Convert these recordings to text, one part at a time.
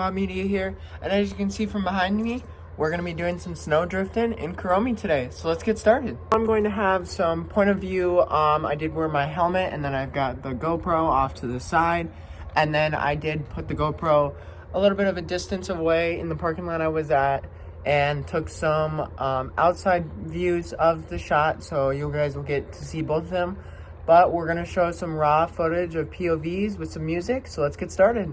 POV Media here, and as you can see from behind me, we're going to be doing some snow drifting in Kuromi today, so let's get started. I'm going to have some point of view. I did wear my helmet, and then I've got the GoPro off to the side, and then I did put the GoPro a little bit of a distance away in the parking lot I was at, and took some outside views of the shot, so you guys will get to see both of them. But we're going to show some raw footage of POVs with some music, so let's get started.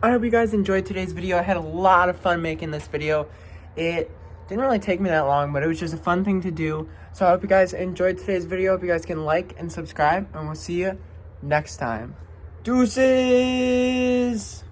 I hope you guys enjoyed today's video. I had a lot of fun making this video. It didn't really take me that long, but it was just a fun thing to do. So I hope you guys enjoyed today's video. Hope you guys can like and subscribe, and we'll see you next time. Deuces!